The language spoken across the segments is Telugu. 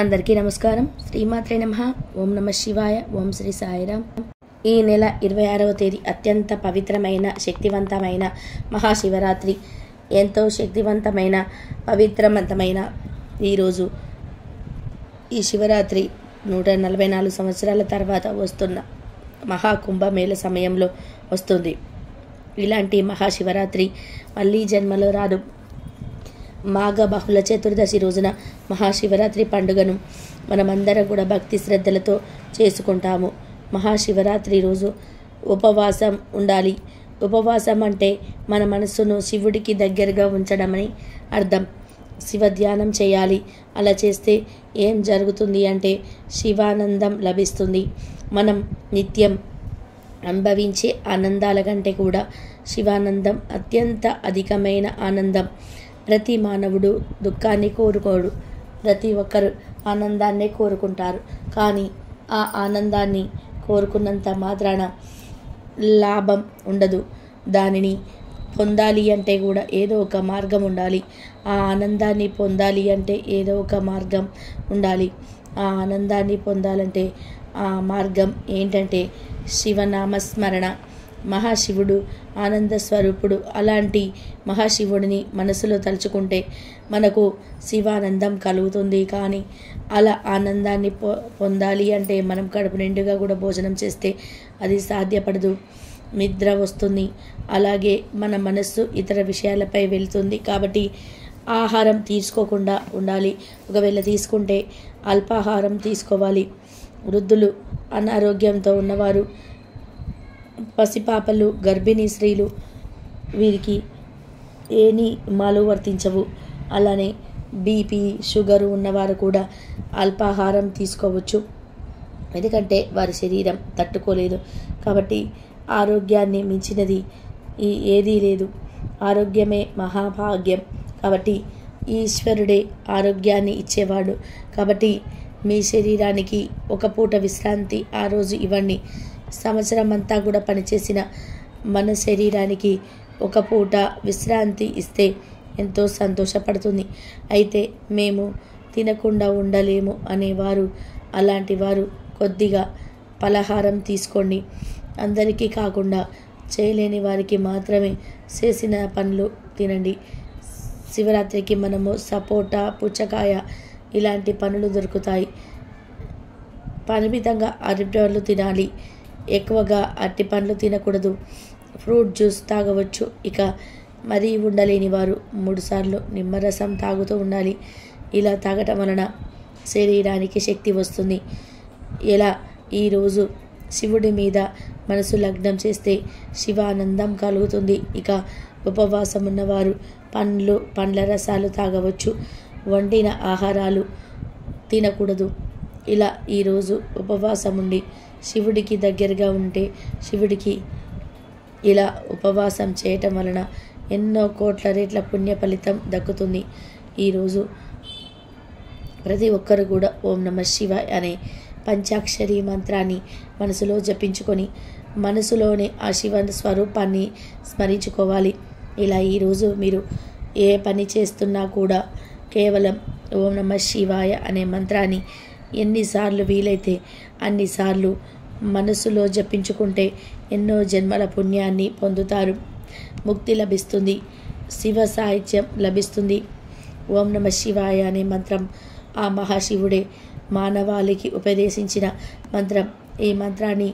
అందరికీ నమస్కారం. శ్రీమాత్రే నమః. ఓం నమ శివాయ. ఓం శ్రీ సాయిరామ్. ఈ నెల 26వ తేదీ అత్యంత పవిత్రమైన శక్తివంతమైన మహాశివరాత్రి. ఎంతో శక్తివంతమైన పవిత్రవంతమైన ఈరోజు ఈ శివరాత్రి 144 సంవత్సరాల తర్వాత వస్తున్న మహాకుంభమేళ సమయంలో వస్తుంది. ఇలాంటి మహాశివరాత్రి మళ్ళీ జన్మలో రాదు. మాఘ బహుళ చతుర్దశి రోజున మహాశివరాత్రి పండుగను మనమందరం కూడా భక్తి శ్రద్ధలతో చేసుకుంటాము. మహాశివరాత్రి రోజు ఉపవాసం ఉండాలి. ఉపవాసం అంటే మన మనస్సును శివుడికి దగ్గరగా ఉంచడమని అర్థం. శివ ధ్యానం చేయాలి. అలా చేస్తే ఏం జరుగుతుంది అంటే శివానందం లభిస్తుంది. మనం నిత్యం అనుభవించే ఆనందాల కంటే కూడా శివానందం అత్యంత అధికమైన ఆనందం. ప్రతి మానవుడు దుఃఖాన్ని కోరుకోడు. ప్రతి ఒక్కరు ఆనందాన్నే కోరుకుంటారు. కానీ ఆ ఆనందాన్ని కోరుకున్నంత మాత్రాన లాభం ఉండదు. దానిని పొందాలి అంటే కూడా ఏదో ఒక మార్గం ఉండాలి. ఆ ఆనందాన్ని పొందాలి అంటే ఏదో ఒక మార్గం ఉండాలి. ఆ ఆనందాన్ని పొందాలంటే ఆ మార్గం ఏంటంటే శివనామస్మరణ. మహాశివుడు ఆనంద స్వరూపుడు. అలాంటి మహాశివుడిని మనసులో తలుచుకుంటే మనకు శివానందం కలుగుతుంది. కానీ అలా ఆనందాన్ని పొందాలి అంటే మనం కడుపు నిండుగా కూడా భోజనం చేస్తే అది సాధ్యపడదు. నిద్ర వస్తుంది. అలాగే మన మనస్సు ఇతర విషయాలపై వెళ్తుంది. కాబట్టి ఆహారం తీసుకోకుండా ఉండాలి. ఒకవేళ తీసుకుంటే అల్పాహారం తీసుకోవాలి. వృద్ధులు, అనారోగ్యంతో ఉన్నవారు, పసిపాపలు, గర్భిణీ స్త్రీలు వీరికి ఏ నియమాలు వర్తించవు. అలానే బీపీ, షుగరు ఉన్నవారు కూడా అల్పాహారం తీసుకోవచ్చు. ఎందుకంటే వారి శరీరం తట్టుకోలేదు. కాబట్టి ఆరోగ్యాన్ని మించినది ఏదీ లేదు. ఆరోగ్యమే మహాభాగ్యం. కాబట్టి ఈశ్వరుడే ఆరోగ్యాన్ని ఇచ్చేవాడు. కాబట్టి మీ శరీరానికి ఒక పూట విశ్రాంతి ఆ రోజు ఇవ్వండి. సంవత్సరం అంతా కూడా పనిచేసిన మన శరీరానికి ఒక పూట విశ్రాంతి ఇస్తే ఎంతో సంతోషపడుతుంది. అయితే మేము తినకుండా ఉండలేము అనేవారు, అలాంటి వారు కొద్దిగా పలహారం తీసుకోండి. అందరికీ కాకుండా చేయలేని వారికి మాత్రమే చేసిన పండ్లు తినండి. శివరాత్రికి మనము సపోటా, పుచ్చకాయ ఇలాంటి పండ్లు దొరుకుతాయి. పరిమితంగా అరటిపళ్ళు తినాలి. ఎక్కువగా అరటి పండ్లు తినకూడదు. ఫ్రూట్ జ్యూస్ తాగవచ్చు. ఇక మరీ ఉండలేని వారు 3 సార్లు నిమ్మరసం తాగుతూ ఉండాలి. ఇలా తాగటం వలన శరీరానికి శక్తి వస్తుంది. ఎలా ఈరోజు శివుడి మీద మనసు లగ్నం చేస్తే శివానందం కలుగుతుంది. ఇక ఉపవాసం ఉన్నవారు పండ్ల రసాలు తాగవచ్చు. వండిన ఆహారాలు తినకూడదు. ఇలా ఈరోజు ఉపవాసం ఉండి శివుడికి దగ్గరగా ఉంటే శివుడికి ఇలా ఉపవాసం చేయటం వలన ఎన్నో కోట్ల రేట్ల పుణ్య ఫలితం దక్కుతుంది. ఈరోజు ప్రతి ఒక్కరు కూడా ఓం నమ శివాయ అనే పంచాక్షరి మంత్రాన్ని మనసులో జపించుకొని మనసులోనే ఆ శివ స్వరూపాన్ని స్మరించుకోవాలి. ఇలా ఈరోజు మీరు ఏ పని చేస్తున్నా కూడా కేవలం ఓం నమ శివాయ అనే మంత్రాన్ని ఎన్నిసార్లు వీలైతే అన్నిసార్లు మనసులో జపించుకుంటే ఎన్నో జన్మల పుణ్యాన్ని పొందుతారు. ముక్తి లభిస్తుంది. శివ సాహిత్యం లభిస్తుంది. ఓం నమ శివాయ అనే మంత్రం ఆ మహాశివుడే మానవాళికి ఉపదేశించిన మంత్రం. ఈ మంత్రాన్ని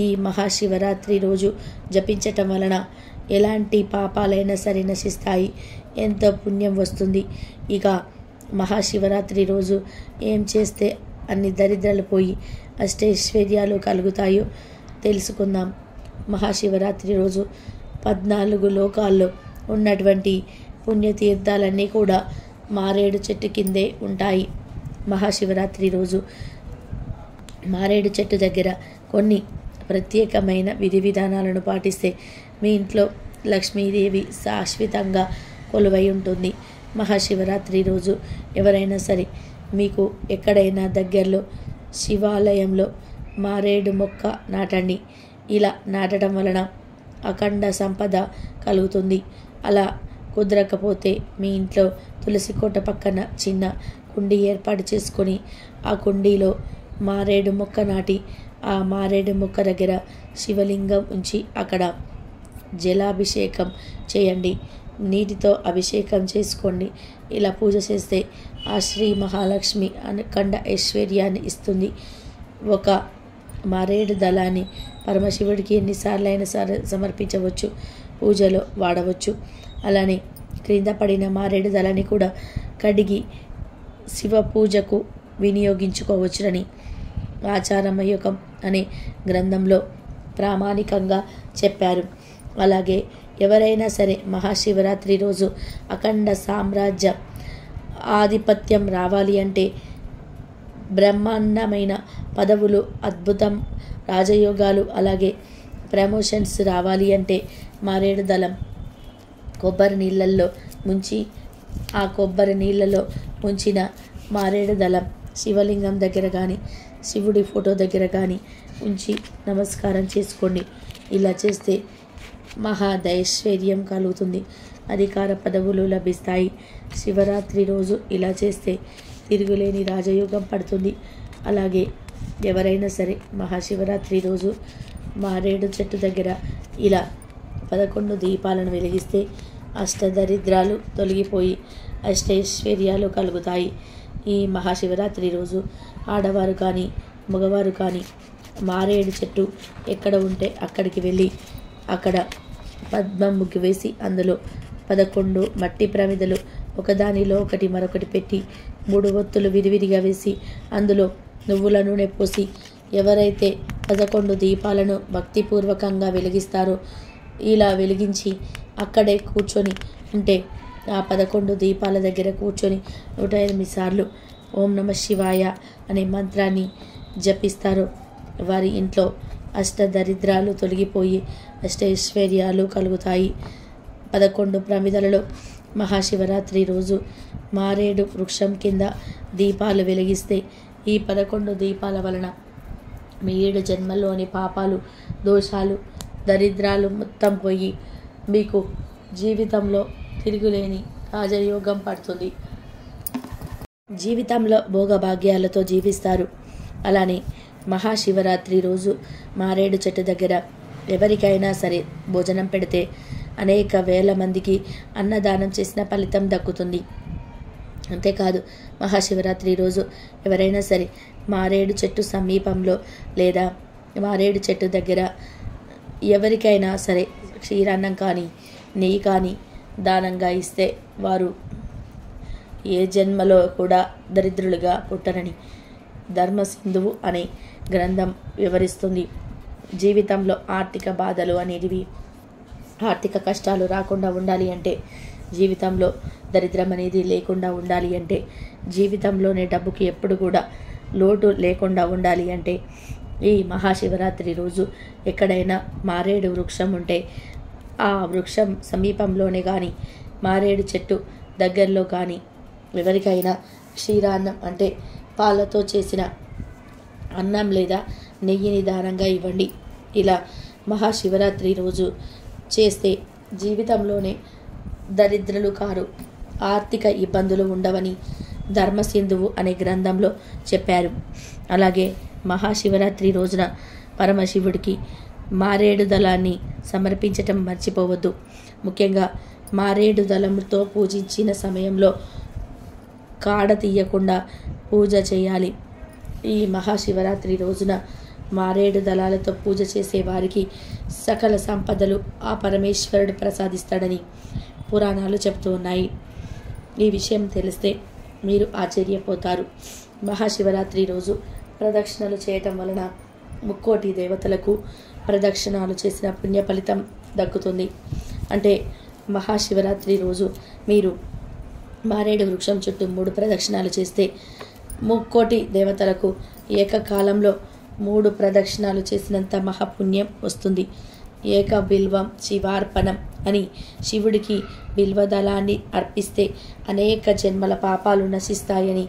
ఈ మహాశివరాత్రి రోజు జపించటం వలన ఎలాంటి పాపాలైనా సరే నశిస్తాయి. ఎంతో పుణ్యం వస్తుంది. ఇక మహాశివరాత్రి రోజు ఏం చేస్తే అన్ని దరిద్రాలు పోయి అష్టైశ్వర్యాలు కలుగుతాయో తెలుసుకుందాం. మహాశివరాత్రి రోజు 14 లోకాల్లో ఉన్నటువంటి పుణ్యతీర్థాలన్నీ కూడా మారేడు చెట్టు కిందే ఉంటాయి. మహాశివరాత్రి రోజు మారేడు చెట్టు దగ్గర కొన్ని ప్రత్యేకమైన విధి విధానాలను పాటిస్తే మీ ఇంట్లో లక్ష్మీదేవి శాశ్వతంగా కొలువై ఉంటుంది. మహాశివరాత్రి రోజు ఎవరైనా సరే మీకు ఎక్కడైనా దగ్గరలో శివాలయంలో మారేడు మొక్క నాటండి. ఇలా నాటడం వలన అఖండ సంపద కలుగుతుంది. అలా కుదరకపోతే మీ ఇంట్లో తులసి కోట పక్కన చిన్న కుండీ ఏర్పాటు చేసుకొని ఆ కుండీలో మారేడు మొక్క నాటి ఆ మారేడు మొక్క దగ్గర శివలింగం ఉంచి అక్కడ జలాభిషేకం చేయండి. నీటితో అభిషేకం చేసుకోండి. ఇలా పూజ చేస్తే ఆ శ్రీ మహాలక్ష్మి అఖండ ఐశ్వర్యాన్ని ఇస్తుంది. ఒక మారేడు దళాన్ని పరమశివుడికి ఎన్నిసార్లు అయినా సరే సమర్పించవచ్చు, పూజలో వాడవచ్చు. అలానే క్రింద పడిన మారేడు దళాన్ని కూడా కడిగి శివ పూజకు వినియోగించుకోవచ్చునని ఆచారమయూకం అనే గ్రంథంలో ప్రామాణికంగా చెప్పారు. అలాగే ఎవరైనా సరే మహాశివరాత్రి రోజు అఖండ సామ్రాజ్య ఆధిపత్యం రావాలి అంటే, బ్రహ్మాండమైన పదవులు, అద్భుతం, రాజయోగాలు, అలాగే ప్రమోషన్స్ రావాలి అంటే మారేడు దళం కొబ్బరి నీళ్ళల్లో ముంచి ఆ కొబ్బరి నీళ్ళలో ముంచిన మారేడు దళం శివలింగం దగ్గర కానీ శివుడి ఫోటో దగ్గర కానీ ఉంచి నమస్కారం చేసుకోండి. ఇలా చేస్తే మహాదైశ్వర్యం కలుగుతుంది, అధికార పదవులు లభిస్తాయి. శివరాత్రి రోజు ఇలా చేస్తే తిరుగులేని రాజయోగం పడుతుంది. అలాగే ఎవరైనా సరే మహాశివరాత్రి రోజు మారేడు చెట్టు దగ్గర ఇలా 11 దీపాలను వెలిగిస్తే అష్టదరిద్రాలు తొలగిపోయి అష్టైశ్వర్యాలు కలుగుతాయి. ఈ మహాశివరాత్రి రోజు ఆడవారు కానీ మగవారు కానీ మారేడు చెట్టు ఎక్కడ ఉంటే అక్కడికి వెళ్ళి అక్కడ పద్మం ముగ్గు వేసి అందులో 11 మట్టి ప్రమిదలు ఒకదానిలో ఒకటి మరొకటి పెట్టి 3 ఒత్తులు విడివిడిగా వేసి అందులో నువ్వుల నూనె పోసి ఎవరైతే 11 దీపాలను భక్తిపూర్వకంగా వెలిగిస్తారో ఇలా వెలిగించి అక్కడే కూర్చొని ఉంటే ఆ 11 దీపాల దగ్గర కూర్చొని 108 సార్లు ఓం నమః శివాయ అనే మంత్రాన్ని జపిస్తారో వారి ఇంట్లో అష్టదరిద్రాలు తొలగిపోయి అష్టైశ్వర్యాలు కలుగుతాయి. 11 ప్రమిదలలో మహాశివరాత్రి రోజు మారేడు వృక్షం కింద దీపాలు వెలిగిస్తే ఈ 11 దీపాల వలన మీ 7 జన్మల్లోని పాపాలు, దోషాలు, దరిద్రాలు మొత్తం పోయి మీకు జీవితంలో తిరుగులేని రాజయోగం పడుతుంది. జీవితంలో భోగభాగ్యాలతో జీవిస్తారు. అలానే మహాశివరాత్రి రోజు మారేడు చెట్టు దగ్గర ఎవరికైనా సరే భోజనం పెడితే అనేక వేల మందికి అన్నదానం చేసిన ఫలితం దక్కుతుంది. అంతేకాదు మహాశివరాత్రి రోజు ఎవరైనా సరే మారేడు చెట్టు సమీపంలో లేదా మారేడు చెట్టు దగ్గర ఎవరికైనా సరే క్షీరాన్నం కానీ నెయ్యి కానీ దానంగా ఇస్తే వారు ఏ జన్మలో కూడా దరిద్రులుగా పుట్టరని ధర్మసింధువు అనే గ్రంథం వివరిస్తుంది. జీవితంలో ఆర్థిక బాధలు అనేటివి, ఆర్థిక కష్టాలు రాకుండా ఉండాలి అంటే, జీవితంలో దరిద్రం అనేది లేకుండా ఉండాలి అంటే, జీవితంలోనే డబ్బుకి ఎప్పుడు కూడా లోటు లేకుండా ఉండాలి అంటే ఈ మహాశివరాత్రి రోజు ఎక్కడైనా మారేడు వృక్షం ఉంటే ఆ వృక్షం సమీపంలోనే కానీ మారేడు చెట్టు దగ్గరలో కానీ ఎవరికైనా క్షీరాన్నం అంటే పాలతో చేసిన అన్నం లేదా నెయ్యిని దానంగా ఇవ్వండి. ఇలా మహాశివరాత్రి రోజు చేస్తే జీవితంలోనే దరిద్రులు కారు, ఆర్థిక ఇబ్బందులు ఉండవని ధర్మసింధువు అనే గ్రంథంలో చెప్పారు. అలాగే మహాశివరాత్రి రోజున పరమశివుడికి మారేడు దళాన్ని సమర్పించటం మర్చిపోవద్దు. ముఖ్యంగా మారేడు దళంతో పూజించిన సమయంలో కాడ తీయకుండా పూజ చేయాలి. ఈ మహాశివరాత్రి రోజున మారేడు దళాలతో పూజ చేసే వారికి సకల సంపదలు ఆ పరమేశ్వరుడు ప్రసాదిస్తాడని పురాణాలు చెప్తూ ఉన్నాయి. ఈ విషయం తెలిస్తే మీరు ఆశ్చర్యపోతారు. మహాశివరాత్రి రోజు ప్రదక్షిణలు చేయటం వలన 3 దేవతలకు ప్రదక్షిణాలు చేసిన పుణ్య ఫలితం దక్కుతుంది. అంటే మహాశివరాత్రి రోజు మీరు మారేడు వృక్షం చుట్టూ 3 ప్రదక్షిణాలు చేస్తే 3 దేవతలకు ఏకకాలంలో 3 ప్రదక్షిణాలు చేసినంత మహాపుణ్యం వస్తుంది. ఏక బిల్వం శివార్పణం అని శివుడికి బిల్వదళాన్ని అర్పిస్తే అనేక జన్మల పాపాలు నశిస్తాయని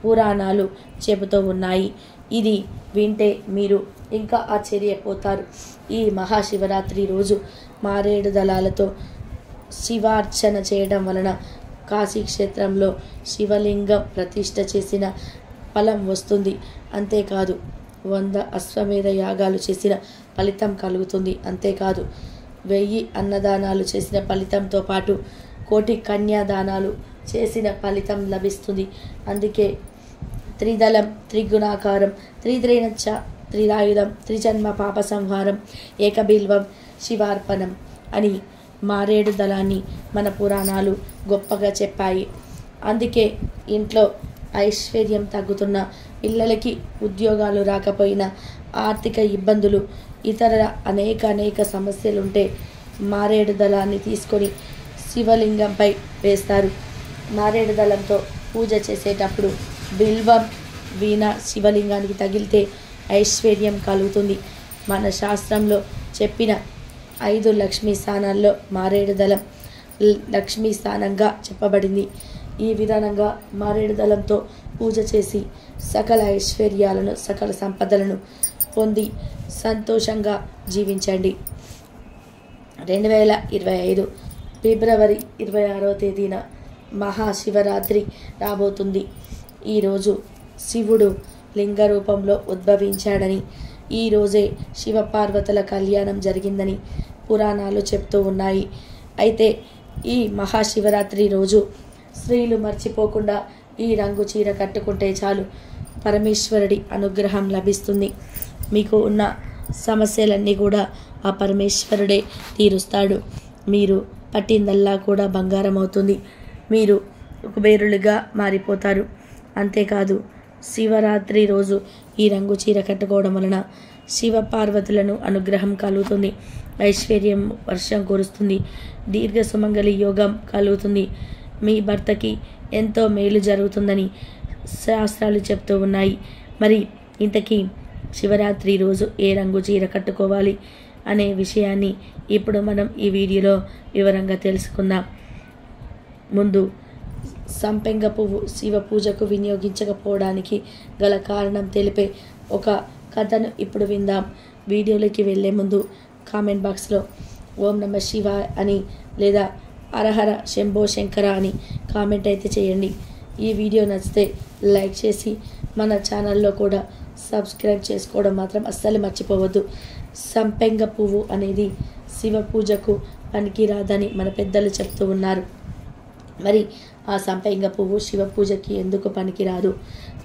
పురాణాలు చెబుతూ ఉన్నాయి. ఇది వింటే మీరు ఇంకా ఆశ్చర్యపోతారు. ఈ మహాశివరాత్రి రోజు మారేడు దళాలతో శివార్చన చేయడం వలన కాశీక్షేత్రంలో శివలింగం ప్రతిష్ఠ చేసిన ఫలం వస్తుంది. అంతేకాదు 100 అశ్వమేధ యాగాలు చేసిన ఫలితం కలుగుతుంది. అంతేకాదు 1000 అన్నదానాలు చేసిన ఫలితంతో పాటు 1,000,000 కన్యాదానాలు చేసిన ఫలితం లభిస్తుంది. అందుకే త్రిదళం, త్రిగుణాకారం, త్రిద్రేణచ్చ, త్రిరాయుధం, త్రిజన్మ పాప సంహారం, ఏకబిల్వం శివార్పణం అని మారేడు దళాన్ని మన పురాణాలు గొప్పగా చెప్పాయి. అందుకే ఇంట్లో ఐశ్వర్యం తగ్గుతున్న, పిల్లలకి ఉద్యోగాలు రాకపోయినా, ఆర్థిక ఇబ్బందులు, ఇతర అనేక సమస్యలుంటే మారేడు దళాన్ని తీసుకొని శివలింగంపై వేస్తారు. మారేడు దళంతో పూజ చేసేటప్పుడు బిల్వం వీణ శివలింగానికి తగిలితే ఐశ్వర్యం కలుగుతుంది. మన శాస్త్రంలో చెప్పిన 5 లక్ష్మీ స్థానాల్లో మారేడు దళం లక్ష్మీ స్థానంగా చెప్పబడింది. ఈ విధానంగా మారేడు దళంతో పూజ చేసి సకల ఐశ్వర్యాలను, సకల సంపదలను పొంది సంతోషంగా జీవించండి. 2025 ఫిబ్రవరి 26వ తేదీన మహాశివరాత్రి రాబోతుంది. ఈరోజు శివుడు లింగ రూపంలో ఉద్భవించాడని, ఈరోజే శివపార్వతుల కళ్యాణం జరిగిందని పురాణాలు చెప్తూ ఉన్నాయి. అయితే ఈ మహాశివరాత్రి రోజు స్త్రీలు మర్చిపోకుండా ఈ రంగు చీర కట్టుకుంటే చాలు, పరమేశ్వరుడి అనుగ్రహం లభిస్తుంది. మీకు ఉన్న సమస్యలన్నీ కూడా ఆ పరమేశ్వరుడే తీరుస్తాడు. మీరు పట్టిందల్లా కూడా బంగారం అవుతుంది. మీరు కుబేరులుగా మారిపోతారు. అంతేకాదు శివరాత్రి రోజు ఈ రంగు చీర కట్టుకోవడం వలన శివ పార్వతులను అనుగ్రహం కలుగుతుంది. ఐశ్వర్యం వర్షం కురుస్తుంది. దీర్ఘ సుమంగళి యోగం కలుగుతుంది. మీ భర్తకి ఎంతో మేలు జరుగుతుందని శాస్త్రాలు చెప్తూ ఉన్నాయి. మరి ఇంతకీ శివరాత్రి రోజు ఏ రంగు చీర కట్టుకోవాలి అనే విషయాన్ని ఇప్పుడు మనం ఈ వీడియోలో వివరంగా తెలుసుకుందాం. ముందు సంపెంగ పువ్వు శివ పూజకు వినియోగించకపోవడానికి గల కారణం తెలిపే ఒక కథను ఇప్పుడు విందాం. వీడియోలోకి వెళ్ళే ముందు కామెంట్ బాక్స్లో ఓం నమ శివాయ అని లేదా హరహర శంభో శంకర అని కామెంట్ అయితే చేయండి. ఈ వీడియో నచ్చితే లైక్ చేసి మన ఛానల్లో కూడా సబ్స్క్రైబ్ చేసుకోవడం మాత్రం అస్సలు మర్చిపోవద్దు. సంపెంగ పువ్వు అనేది శివ పూజకు పనికిరాదని మన పెద్దలు చెప్తూ ఉన్నారు. మరి ఆ సంపెంగ పువ్వు శివ పూజకి ఎందుకు పనికిరాదు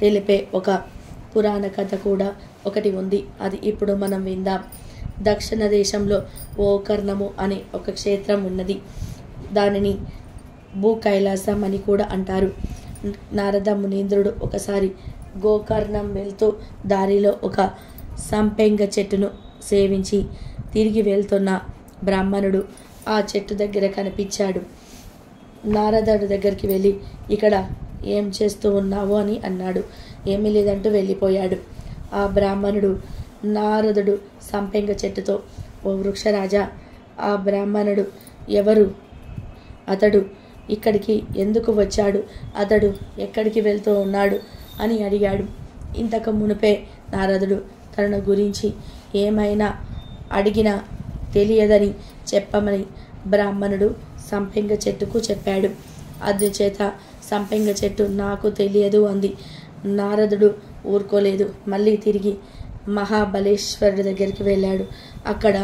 తెలిపే ఒక పురాణ కథ కూడా ఒకటి ఉంది. అది ఇప్పుడు మనం విందాం. దక్షిణ దేశంలో గోకర్ణము అనే ఒక క్షేత్రం ఉన్నది. దానిని భూ కైలాసం అని కూడా అంటారు. నారద మునీంద్రుడు ఒకసారి గోకర్ణం వెళ్తూ దారిలో ఒక సంపెంగ చెట్టును సేవించి తిరిగి వెళ్తున్న బ్రాహ్మణుడు ఆ చెట్టు దగ్గర కనిపించాడు. నారదుడి దగ్గరికి వెళ్ళి ఇక్కడ ఏం చేస్తూ ఉన్నావు అని అన్నాడు. ఏమీ లేదంటూ వెళ్ళిపోయాడు. ఆ బ్రాహ్మణుడు నారదుడు సంపెంగ చెట్టుతో, ఓ వృక్షరాజా, ఆ బ్రాహ్మణుడు ఎవరు? అతడు ఇక్కడికి ఎందుకు వచ్చాడు? అతడు ఎక్కడికి వెళ్తూ ఉన్నాడు అని అడిగాడు. ఇంతకు మునుపే నారదుడు తన గురించి ఏమైనా అడిగినా తెలియదని చెప్పమని బ్రాహ్మణుడు సంపెంగ చెట్టుకు చెప్పాడు. అందుచేత సంపెంగ చెట్టు నాకు తెలియదు అంది. నారదుడు ఊరుకోలేదు. మళ్ళీ తిరిగి మహాబలేశ్వరుడి దగ్గరికి వెళ్ళాడు. అక్కడ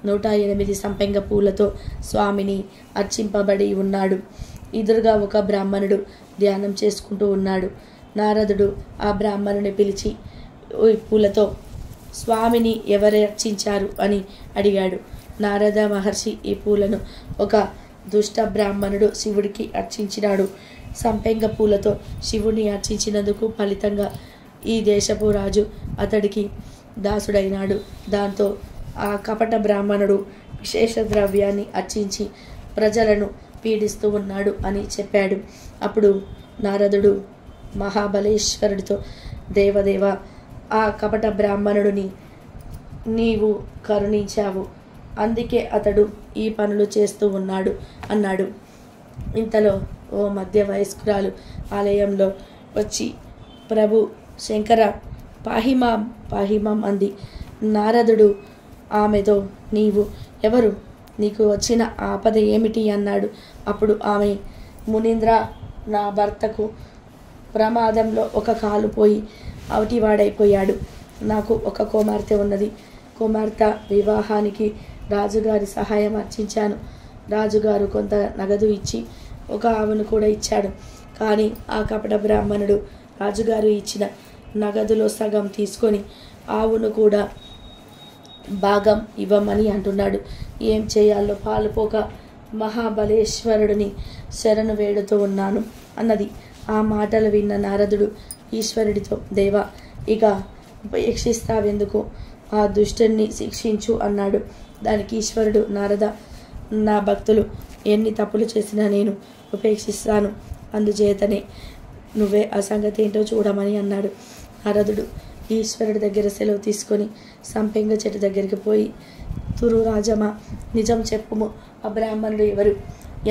108 సంపెంగ పూలతో స్వామిని అర్చింపబడి ఉన్నాడు. ఎదురుగా ఒక బ్రాహ్మణుడు ధ్యానం చేసుకుంటూ ఉన్నాడు. నారదుడు ఆ బ్రాహ్మణుని పిలిచి ఈ పూలతో స్వామిని ఎవరు అర్చించారు అని అడిగాడు. నారద మహర్షి ఈ పూలను ఒక దుష్ట బ్రాహ్మణుడు శివుడికి అర్చించినాడు. సంపెంగ పూలతో శివుడిని అర్చించినందుకు ఫలితంగా ఈ దేశపు రాజు అతడికి దాసుడైనాడు. దాంతో ఆ కపట బ్రాహ్మణుడు విశేష ద్రవ్యాన్ని అర్చించి ప్రజలను పీడిస్తూ ఉన్నాడు అని చెప్పాడు. అప్పుడు నారదుడు మహాబలేశ్వరుడితో, దేవదేవ, ఆ కపట బ్రాహ్మణుడిని నీవు కరుణించావు, అందుకే అతడు ఈ పనులు చేస్తూ ఉన్నాడు అన్నాడు. ఇంతలో ఓ మధ్య వయస్కురాలు ఆలయంలో వచ్చి, ప్రభు శంకర, పాహిమాం పాహిమాం అంది. నారదుడు ఆమెతో, నీవు ఎవరు? నీకు వచ్చిన ఆపద ఏమిటి అన్నాడు. అప్పుడు ఆమె, మునీంద్ర, నా భర్తకు ప్రమాదంలో ఒక కాలు పోయి అవటివాడైపోయాడు. నాకు ఒక కుమార్తె ఉన్నది. కుమార్తె వివాహానికి రాజుగారి సహాయం అర్చించాను. రాజుగారు కొంత నగదు ఇచ్చి ఒక ఆవును కూడా ఇచ్చాడు. కానీ ఆ కపట బ్రాహ్మణుడు రాజుగారు ఇచ్చిన నగదులో సగం తీసుకొని ఆవును కూడా భాగం ఇవ్వమని అంటున్నాడు. ఏం చేయాలో పాలుపోక మహాబలేశ్వరుడిని శరణు వేడుతూ ఉన్నాను అన్నది. ఆ మాటలు విన్న నారదుడు ఈశ్వరుడితో, దేవా, ఇక ఉపేక్షిస్తావెందుకు? ఆ దుష్టుణ్ణి శిక్షించు అన్నాడు. దానికి ఈశ్వరుడు, నారద, నా భక్తులు ఎన్ని తప్పులు చేసినా నేను ఉపేక్షిస్తాను. అందుచేతనే నువ్వే ఆ సంగతి ఏంటో చూడమని అన్నాడు. నారదుడు ఈశ్వరుడి దగ్గర సెలవు తీసుకొని సంపెంగ చెట్టు దగ్గరికి పోయి, తురు రాజమా, నిజం చెప్పుము, ఆ బ్రాహ్మణుడు ఎవరు?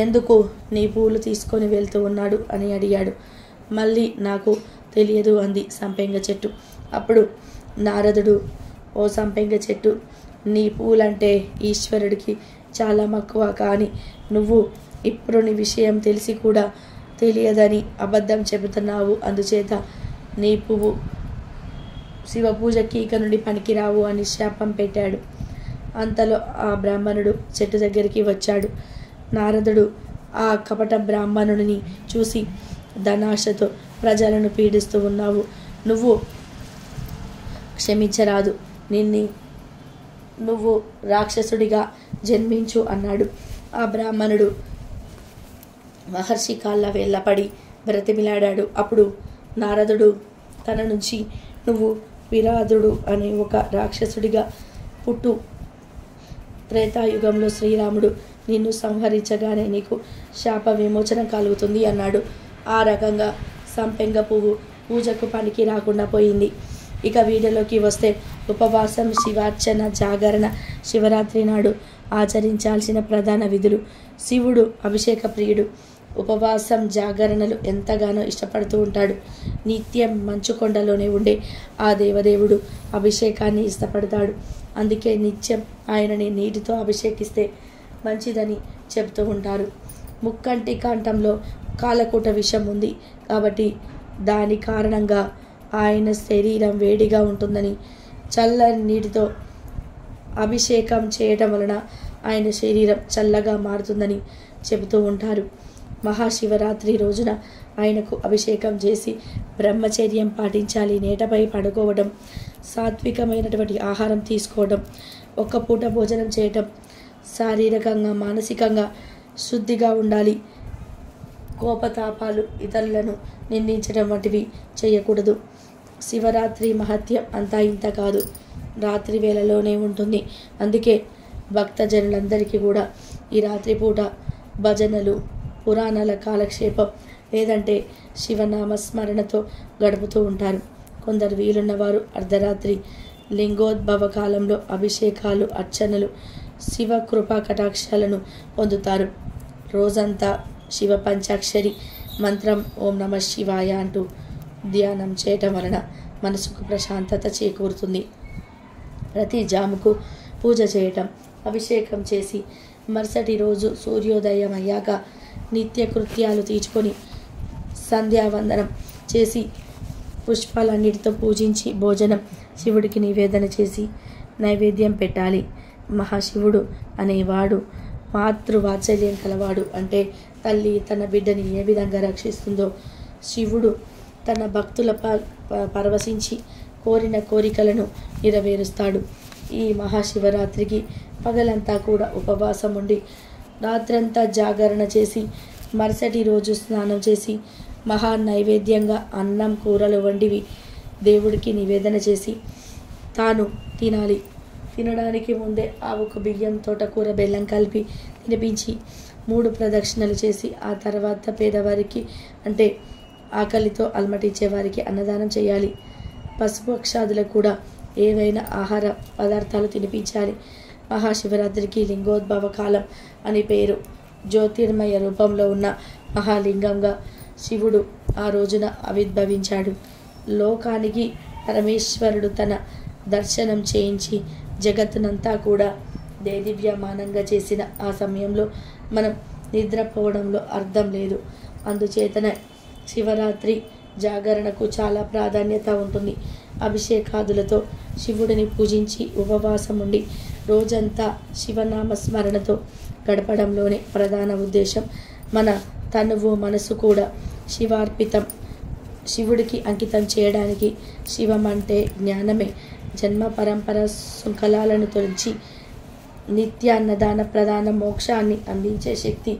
ఎందుకు నీ పూలు తీసుకొని వెళ్తూ ఉన్నాడు అని అడిగాడు. మళ్ళీ నాకు తెలియదు అంది సంపెంగ చెట్టు. అప్పుడు నారదుడు, ఓ సంపెంగ చెట్టు, నీ పూలంటే ఈశ్వరుడికి చాలా మక్కువ. కానీ నువ్వు ఇప్పుడు నీ విషయం తెలిసి కూడా తెలియదని అబద్ధం చెబుతున్నావు. అందుచేత నీ పువ్వు శివ పూజకి ఇక నుండి పనికిరావు అని శాపం పెట్టాడు. అంతలో ఆ బ్రాహ్మణుడు చెట్టు దగ్గరికి వచ్చాడు. నారదుడు ఆ కపట బ్రాహ్మణుడిని చూసి, ధనాశతో ప్రజలను పీడిస్తూ ఉన్నావు, నువ్వు క్షమించరాదు. నువ్వు రాక్షసుడిగా జన్మించు అన్నాడు. ఆ బ్రాహ్మణుడు మహర్షి కాళ్ళ వేళ్ళపడి బ్రతిమిలాడాడు. అప్పుడు నారదుడు తన నుంచి, నువ్వు విరాధుడు అనే ఒక రాక్షసుడిగా పుట్టు. త్రేతాయుగంలో శ్రీరాముడు నిన్ను సంహరించగానే నీకు శాప విమోచన కలుగుతుంది అన్నాడు. ఆ రకంగా సంపెంగ పువ్వు పూజకు పనికి రాకుండా పోయింది. ఇక వీడియోలోకి వస్తే, ఉపవాసం, శివార్చన, జాగరణ, శివరాత్రి నాడు ఆచరించాల్సిన ప్రధాన విధులు. శివుడు అభిషేక ప్రియుడు. ఉపవాసం, జాగరణలు ఎంతగానో ఇష్టపడుతూ ఉంటాడు. నిత్యం మంచుకొండలోనే ఉండే ఆ దేవదేవుడు అభిషేకాన్ని ఇష్టపడతాడు. అందుకే నిత్యం ఆయనని నీటితో అభిషేకిస్తే మంచిదని చెబుతూ ఉంటారు. ముక్కంటి కంఠంలో కాలకూట విషం ఉంది కాబట్టి దాని కారణంగా ఆయన శరీరం వేడిగా ఉంటుందని, చల్లని నీటితో అభిషేకం చేయటం వలన ఆయన శరీరం చల్లగా మారుతుందని చెబుతూ ఉంటారు. మహాశివరాత్రి రోజున ఆయనకు అభిషేకం చేసి బ్రహ్మచర్యం పాటించాలి. నేటపై పడుకోవడం, సాత్వికమైనటువంటి ఆహారం తీసుకోవడం, ఒక్క పూట భోజనం చేయటం, శారీరకంగా మానసికంగా శుద్ధిగా ఉండాలి. కోపతాపాలు, ఇతరులను నిందించడం వంటివి చేయకూడదు. శివరాత్రి మహత్యం అంతా ఇంత కాదు, రాత్రి వేళలోనే ఉంటుంది. అందుకే భక్తజనులందరికీ కూడా ఈ రాత్రిపూట భజనలు, పురాణాల కాలక్షేపం లేదంటే శివనామస్మరణతో గడుపుతూ ఉంటారు. కొందరు వీలున్నవారు అర్ధరాత్రి లింగోద్భవ కాలంలో అభిషేకాలు, అర్చనలు, శివ కృపా కటాక్షాలను పొందుతారు. రోజంతా శివ పంచాక్షరి మంత్రం ఓం నమ శివాయ అంటూ ధ్యానం చేయటం వలన మనసుకు ప్రశాంతత చేకూరుతుంది. ప్రతి జాముకు పూజ చేయటం, అభిషేకం చేసి మరుసటి రోజు సూర్యోదయం అయ్యాక నిత్య కృత్యాలు తీర్చుకొని సంధ్యావందనం చేసి పుష్పాలన్నిటితో పూజించి భోజనం శివుడికి నివేదన చేసి నైవేద్యం పెట్టాలి. మహాశివుడు అనేవాడు మాతృవాత్సల్యం కలవాడు. అంటే తల్లి తన బిడ్డని ఏ విధంగా రక్షిస్తుందో శివుడు తన భక్తుల పరవశించి కోరిన కోరికలను నెరవేరుస్తాడు. ఈ మహాశివరాత్రికి పగలంతా కూడా ఉపవాసం ఉండి రాత్రంతా జాగరణ చేసి మరుసటి రోజు స్నానం చేసి మహా నైవేద్యంగా అన్నం, కూరలు వండివి దేవుడికి నివేదన చేసి తాను తినాలి. తినడానికి ముందే ఆవుకు బియ్యం, తోటకూర, బెల్లం కలిపి తినిపించి 3 ప్రదక్షిణలు చేసి ఆ తర్వాత పేదవారికి అంటే ఆకలితో అలమటించే వారికి అన్నదానం చేయాలి. పశుపక్షాదులకు కూడా ఏవైనా ఆహార పదార్థాలు తినిపించాలి. మహాశివరాత్రికి లింగోద్భవ కాలం అని పేరు. జ్యోతిర్మయ రూపంలో ఉన్న మహాలింగంగా శివుడు ఆ రోజున ఆవిర్భవించాడు. లోకానికి పరమేశ్వరుడు తన దర్శనం చేయించి జగత్తునంతా కూడా దేదీప్యమానంగా చేసిన ఆ సమయంలో మనం నిద్రపోవడంలో అర్థం లేదు. అందుచేతనే శివరాత్రి జాగరణకు చాలా ప్రాధాన్యత ఉంటుంది. అభిషేకాదులతో శివుడిని పూజించి ఉపవాసం ఉండి రోజంతా శివనామ స్మరణతో గడపడంలోనే ప్రధాన ఉద్దేశం. మన తనువు మనసు కూడా శివార్పితం, శివుడికి అంకితం చేయడానికి. శివం అంటే జ్ఞానమే. జన్మ పరంపర శృంఖలాలను తొలగించి నిత్యాన్నదాన ప్రధాన మోక్షాన్ని అందించే శక్తి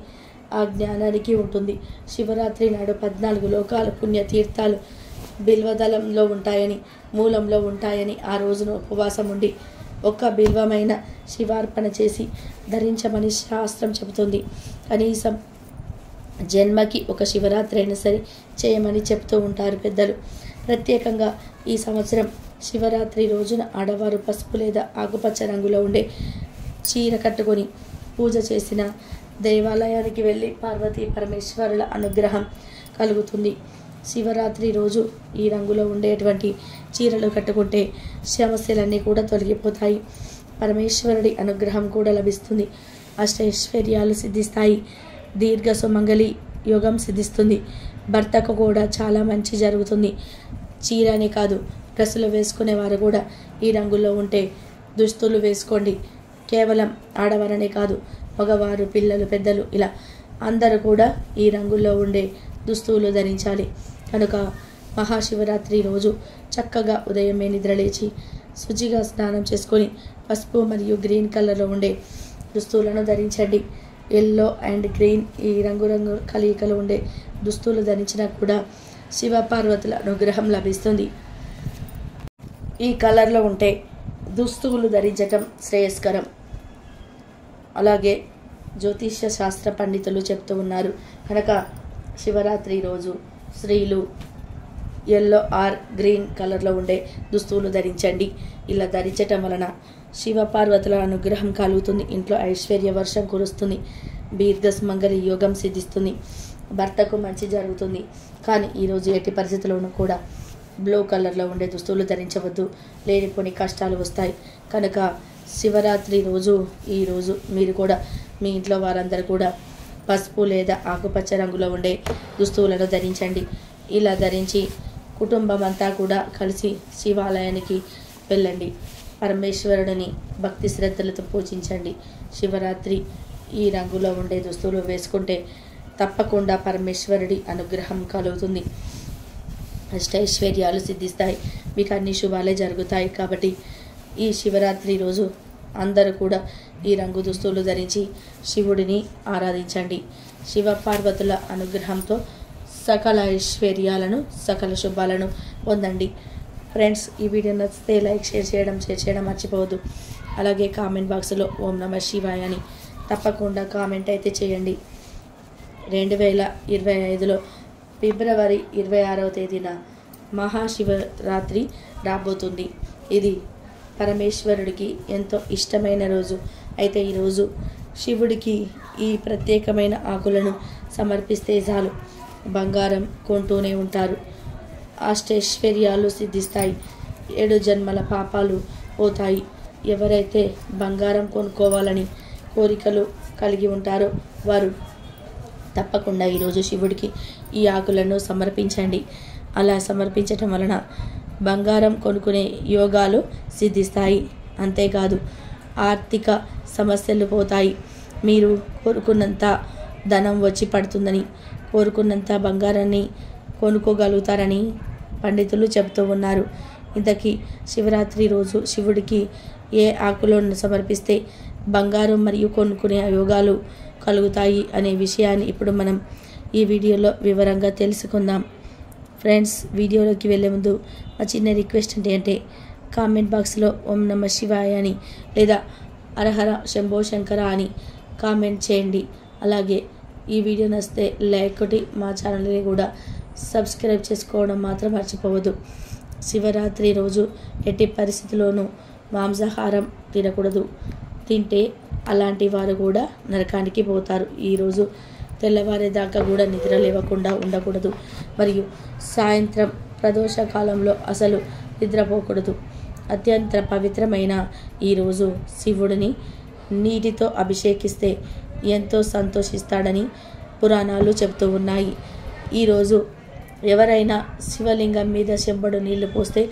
ఆ జ్ఞానానికి ఉంటుంది. శివరాత్రి నాడు 14 లోకాల పుణ్యతీర్థాలు బిల్వదళంలో ఉంటాయని, మూలంలో ఉంటాయని ఆ రోజున ఉపవాసం ఉండి ఒక్క బిల్వమైన శివార్పణ చేసి ధరించమని శాస్త్రం చెబుతుంది. కనీసం జన్మకి ఒక శివరాత్రి అయినా సరే చేయమని చెప్తూ ఉంటారు పెద్దలు. ప్రత్యేకంగా ఈ సంవత్సరం శివరాత్రి రోజున ఆడవారు పసుపు లేదా ఆకుపచ్చ రంగులో ఉండే చీర కట్టుకొని పూజ చేసిన దేవాలయానికి వెళ్ళి పార్వతీ పరమేశ్వరుల అనుగ్రహం కలుగుతుంది. శివరాత్రి రోజు ఈ రంగులో ఉండేటువంటి చీరలు కట్టుకుంటే సమస్యలన్నీ కూడా తొలగిపోతాయి. పరమేశ్వరుడి అనుగ్రహం కూడా లభిస్తుంది. అష్టైశ్వర్యాలు సిద్ధిస్తాయి. దీర్ఘ సుమంగళి యోగం సిద్ధిస్తుంది. భర్తకు కూడా చాలా మంచి జరుగుతుంది. చీరనే కాదు, డ్రెస్సులు వేసుకునేవారు కూడా ఈ రంగుల్లో ఉంటే దుస్తులు వేసుకోండి. కేవలం ఆడవారనే కాదు, మగవారు, పిల్లలు, పెద్దలు ఇలా అందరూ కూడా ఈ రంగుల్లో ఉండే దుస్తులు ధరించాలి. కనుక మహాశివరాత్రి రోజు చక్కగా ఉదయమే నిద్రలేచి శుచిగా స్నానం చేసుకొని పసుపు మరియు గ్రీన్ కలర్లో ఉండే దుస్తులను ధరించండి. ఎల్లో అండ్ గ్రీన్ ఈ రంగు కలయికలు ఉండే దుస్తులు ధరించినా కూడా శివ పార్వతుల అనుగ్రహం లభిస్తుంది. ఈ కలర్లో ఉంటే దుస్తువులు ధరించటం శ్రేయస్కరం. అలాగే జ్యోతిష్య శాస్త్ర పండితులు చెప్తూ ఉన్నారు. కనుక శివరాత్రి రోజు స్త్రీలు ఎల్లో ఆర్ గ్రీన్ కలర్లో ఉండే దుస్తువులు ధరించండి. ఇలా ధరించటం వలన శివ పార్వతుల అనుగ్రహం కలుగుతుంది. ఇంట్లో ఐశ్వర్య వర్షం కురుస్తుంది. దీర్ఘ సుమంగళి యోగం సిద్ధిస్తుంది. భర్తకు మంచి జరుగుతుంది. కానీ ఈరోజు ఎట్టి పరిస్థితుల్లోనూ కూడా బ్లూ కలర్లో ఉండే దుస్తువులు ధరించవద్దు. లేనిపోని కష్టాలు వస్తాయి. కనుక శివరాత్రి రోజు ఈరోజు మీరు కూడా మీ ఇంట్లో వారందరూ కూడా పసుపు లేదా ఆకుపచ్చ రంగులో ఉండే దుస్తువులను ధరించండి. ఇలా ధరించి కుటుంబం అంతా కూడా కలిసి శివాలయానికి వెళ్ళండి. పరమేశ్వరుడిని భక్తి శ్రద్ధలతో పూజించండి. శివరాత్రి ఈ రంగులో ఉండే దుస్తులు వేసుకుంటే తప్పకుండా పరమేశ్వరుడి అనుగ్రహం కలుగుతుంది. అష్టైశ్వర్యాలు సిద్ధిస్తాయి. మీకు అన్ని శుభాలే జరుగుతాయి. కాబట్టి ఈ శివరాత్రి రోజు అందరూ కూడా ఈ రంగు దుస్తులు ధరించి శివుడిని ఆరాధించండి. శివ పార్వతుల అనుగ్రహంతో సకల ఐశ్వర్యాలను, సకల శుభాలను పొందండి. ఫ్రెండ్స్, ఈ వీడియో నచ్చితే లైక్, షేర్ చేయడం మర్చిపోవద్దు. అలాగే కామెంట్ బాక్స్లో ఓం నమ శివాయ అని తప్పకుండా కామెంట్ అయితే చేయండి. 2025లో ఫిబ్రవరి 26వ తేదీన మహాశివరాత్రి రాబోతుంది. ఇది పరమేశ్వరుడికి ఎంతో ఇష్టమైన రోజు. అయితే ఈరోజు శివుడికి ఈ ప్రత్యేకమైన ఆకులను సమర్పిస్తే చాలు, బంగారం కొంటూనే ఉంటారు. అష్టైశ్వర్యాలు సిద్ధిస్తాయి. 7 జన్మల పాపాలు పోతాయి. ఎవరైతే బంగారం కొనుక్కోవాలని కోరికలు కలిగి ఉంటారో వారు తప్పకుండా ఈరోజు శివుడికి ఈ ఆకులను సమర్పించండి. అలా సమర్పించటం వలన బంగారం కొనుక్కునే యోగాలు సిద్ధిస్తాయి. అంతేకాదు ఆర్థిక సమస్యలు పోతాయి. మీరు కోరుకున్నంత ధనం వచ్చి పడుతుందని, కోరుకున్నంత బంగారాన్ని కొనుక్కోగలుగుతారని పండితులు చెబుతూ ఉన్నారు. ఇంతకీ శివరాత్రి రోజు శివుడికి ఏ ఆకులను సమర్పిస్తే బంగారం మరియు కొనుక్కునే యోగాలు కలుగుతాయి అనే విషయాన్ని ఇప్పుడు మనం ఈ వీడియోలో వివరంగా తెలుసుకుందాం. ఫ్రెండ్స్, వీడియోలోకి వెళ్ళే ముందు మా చిన్న రిక్వెస్ట్ ఏంటంటే కామెంట్ బాక్స్లో ఓం నమ శివాయ అని లేదా హరహర శంభో శంకర అని కామెంట్ చేయండి. అలాగే ఈ వీడియో నచ్చితే లైక్ కొట్టి మా ఛానల్ని కూడా సబ్స్క్రైబ్ చేసుకోవడం మాత్రం మర్చిపోవద్దు. శివరాత్రి రోజు ఎట్టి పరిస్థితుల్లోనూ మాంసాహారం తినకూడదు. తింటే అలాంటి వారు కూడా నరకానికి పోతారు. ఈరోజు తెల్లవారేదాకా కూడా నిద్ర లేవకుండా ఉండకూడదు. మరియు సాయంత్రం ప్రదోష కాలంలో అసలు నిద్రపోకూడదు. అత్యంత పవిత్రమైన ఈరోజు శివుడిని నీటితో అభిషేకిస్తే ఎంతో సంతోషిస్తాడని పురాణాలు చెబుతూ ఉన్నాయి. ఈరోజు ఎవరైనా శివలింగం మీద చెంబడు నీళ్లు పోస్తే